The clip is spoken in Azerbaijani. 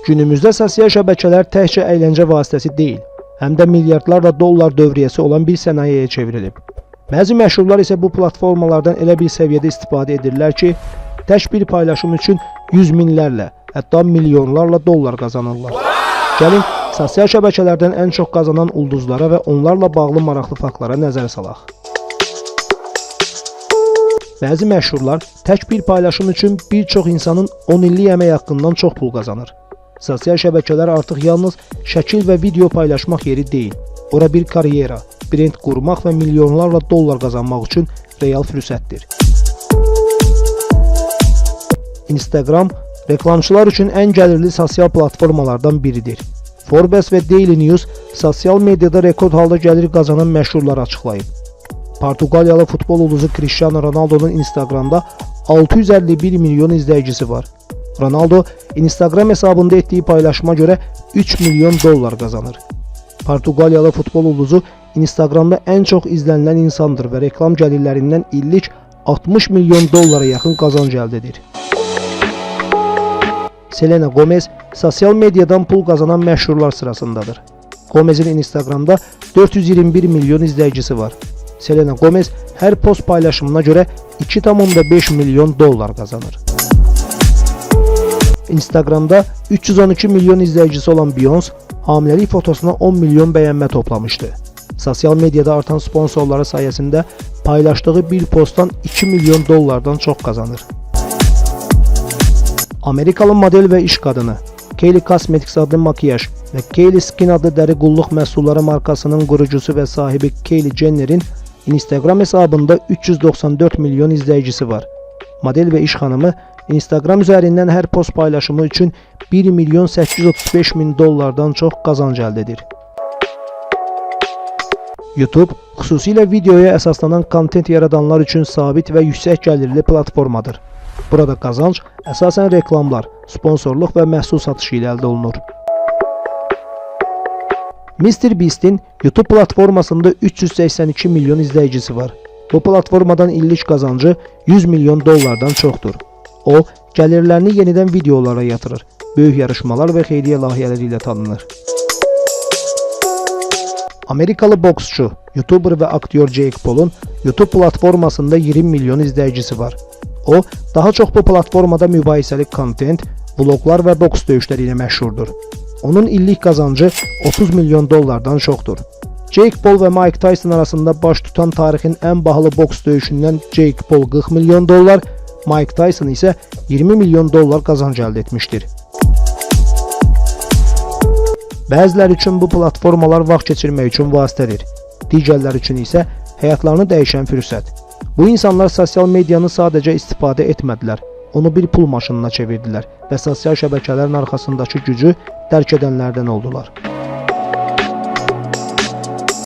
Günümüzdə sosial şəbəkələr təkcə əyləncə vasitəsi deyil, həm də milyardlarla dollar dövriyyəsi olan bir sənayeyə çevrilib. Bəzi məşhurlar isə bu platformalardan elə bir səviyyədə istifadə edirlər ki, tək bir paylaşım üçün yüz minlərlə, hətta milyonlarla dollar qazanırlar. Gəlin, sosial şəbəkələrdən ən çox qazanan ulduzlara və onlarla bağlı maraqlı faktlara nəzər salaq. Bəzi məşhurlar tək bir paylaşım üçün bir çox insanın 10 illik əmək haqqından çox pul qazanır. Sosial şəbəkələr artıq yalnız şəkil və video paylaşmaq yeri deyil. Ora bir karyera, brend qurmaq və milyonlarla dollar qazanmaq üçün real fürsətdir. Instagram reklamçılar üçün ən gəlirli sosial platformalardan biridir. Forbes və Daily News sosial mediada rekord halda gəlir qazanan məşhurları açıqlayıb. Portuqaliyalı futbol ulduzu Cristiano Ronaldo'nun Instagramda 651 milyon izləyicisi var. Ronaldo Instagram hesabında etdiyi paylaşıma görə 3 milyon dollar qazanır. Portuqaliyalı futbol ulduzu Instagramda ən çox izlənilən insandır və reklam gəlirlərindən illik 60 milyon dollara yaxın qazanc əldə edir. Selena Gomez sosial mediadan pul qazanan məşhurlar sırasındadır. Gomez'in Instagramda 421 milyon izləyicisi var. Selena Gomez hər post paylaşımına görə 2,5 milyon dollar qazanır. Instagramda 312 milyon izləyicisi olan Beyoncé hamiləlik fotosuna 10 milyon bəyənmə toplamışdı. Sosial mediada artan sponsorları sayəsində paylaşdığı bir postdan 2 milyon dollardan çox qazanır. Amerikalı model və iş qadını Kylie Cosmetics adlı makiyaj və Kylie Skin adlı dəri qulluq məhsulları markasının qurucusu və sahibi Kylie Jenner'in Instagram hesabında 394 milyon izləyicisi var. Model və iş xanımı Instagram üzərindən hər post paylaşımı üçün 1 milyon 835 min dollardan çox qazanc əldə edir. YouTube xüsusilə videoya əsaslanan kontent yaradanlar üçün sabit və yüksək gəlirli platformadır. Burada qazanc əsasən reklamlar, sponsorluq və məhsul satışı ilə əldə olunur. MrBeast'in YouTube platformasında 382 milyon izləyicisi var. Bu platformadan illik qazancı 100 milyon dollardan çoxdur. O, gəlirlərini yenidən videolara yatırır, böyük yarışmalar və xeyriyyə layihələri ilə tanınır. Amerikalı boksçu, YouTuber və aktyor Jake Paul'un YouTube platformasında 20 milyon izləyicisi var. O, daha çox bu platformada mübahisəli kontent, vloglar və boks döyüşləri ilə məşhurdur. Onun illik qazancı 30 milyon dollardan çoxdur. Jake Paul və Mike Tyson arasında baş tutan tarixin ən bahalı boks döyüşündən Jake Paul 40 milyon dollar, Mike Tyson isə 20 milyon dollar qazanc əldə etmişdir. Bəziləri üçün bu platformalar vaxt keçirmək üçün vasitədir. Digərləri üçün isə həyatlarını dəyişən fürsət. Bu insanlar sosial medianı sadəcə istifadə etmədilər, onu bir pul maşınına çevirdilər və sosial şəbəkələrin arxasındakı gücü dərk edənlərdən oldular.